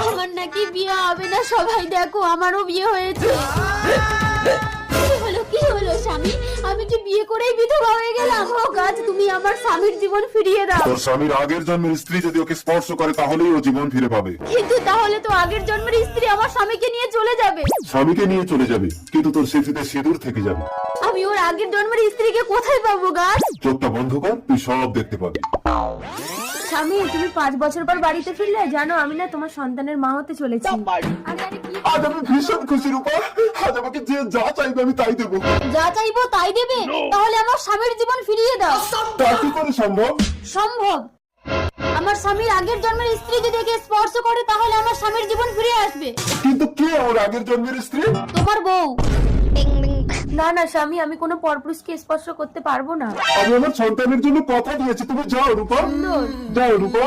আমার নাকি বিয়ে হবে না, সবাই দেখো আমারও বিয়ে হয়েছে। কি হলো স্বামী, আমি কি বিয়ে করেই বিধবা হয়ে গেলাম? ও গাছ, তুমি আমার স্বামীর জীবন ফিরিয়ে দাও। তোর স্বামীর আগের জন্মের স্ত্রী যদি ওকে স্পর্শ করে তাহলেই ও জীবন ফিরে পাবে। কিন্তু তাহলে তো আগের জন্মের স্ত্রী আমার স্বামীকে নিয়ে চলে যাবে। স্বামীকে নিয়ে চলে যাবে, কিন্তু তোর স্মৃতিতে সিঁদুর থেকে যাবে। আমি ওর আগের জন্মের স্ত্রীকে কোথায় পাবো গাছ? চোখটা বন্ধ কর, তুই সব দেখতে পাবি। স্বামী, তুমি 5 বছর পর বাড়িতে ফিরলে, জানো আমি না তোমার সন্তানের মা হতে চলেছি। আজ আমি ভীষণ খুশি রূপা, আজ আমাকে যে যা চাইবে আমি তাই দেবো। যা চাইবো তাই দেবে? তাহলে আমার স্বামীর জীবন ফিরিয়ে দাও। তা কি করে সম্ভব? সম্ভব। আমার স্বামীর আগের জন্মের স্ত্রী যদি একে স্পর্শ করে তাহলে আমার স্বামীর জীবন ফিরে আসবে। কিন্তু কে ওর আগের জন্মের স্ত্রী? তোমার বউ। না না স্বামী, আমি কোনো পরপুরুষকে স্পর্শ করতে পারবো না। আমি আমার সন্তানের জন্য কথা দিয়েছি, তুমি যাও রূপা, যাও রূপা।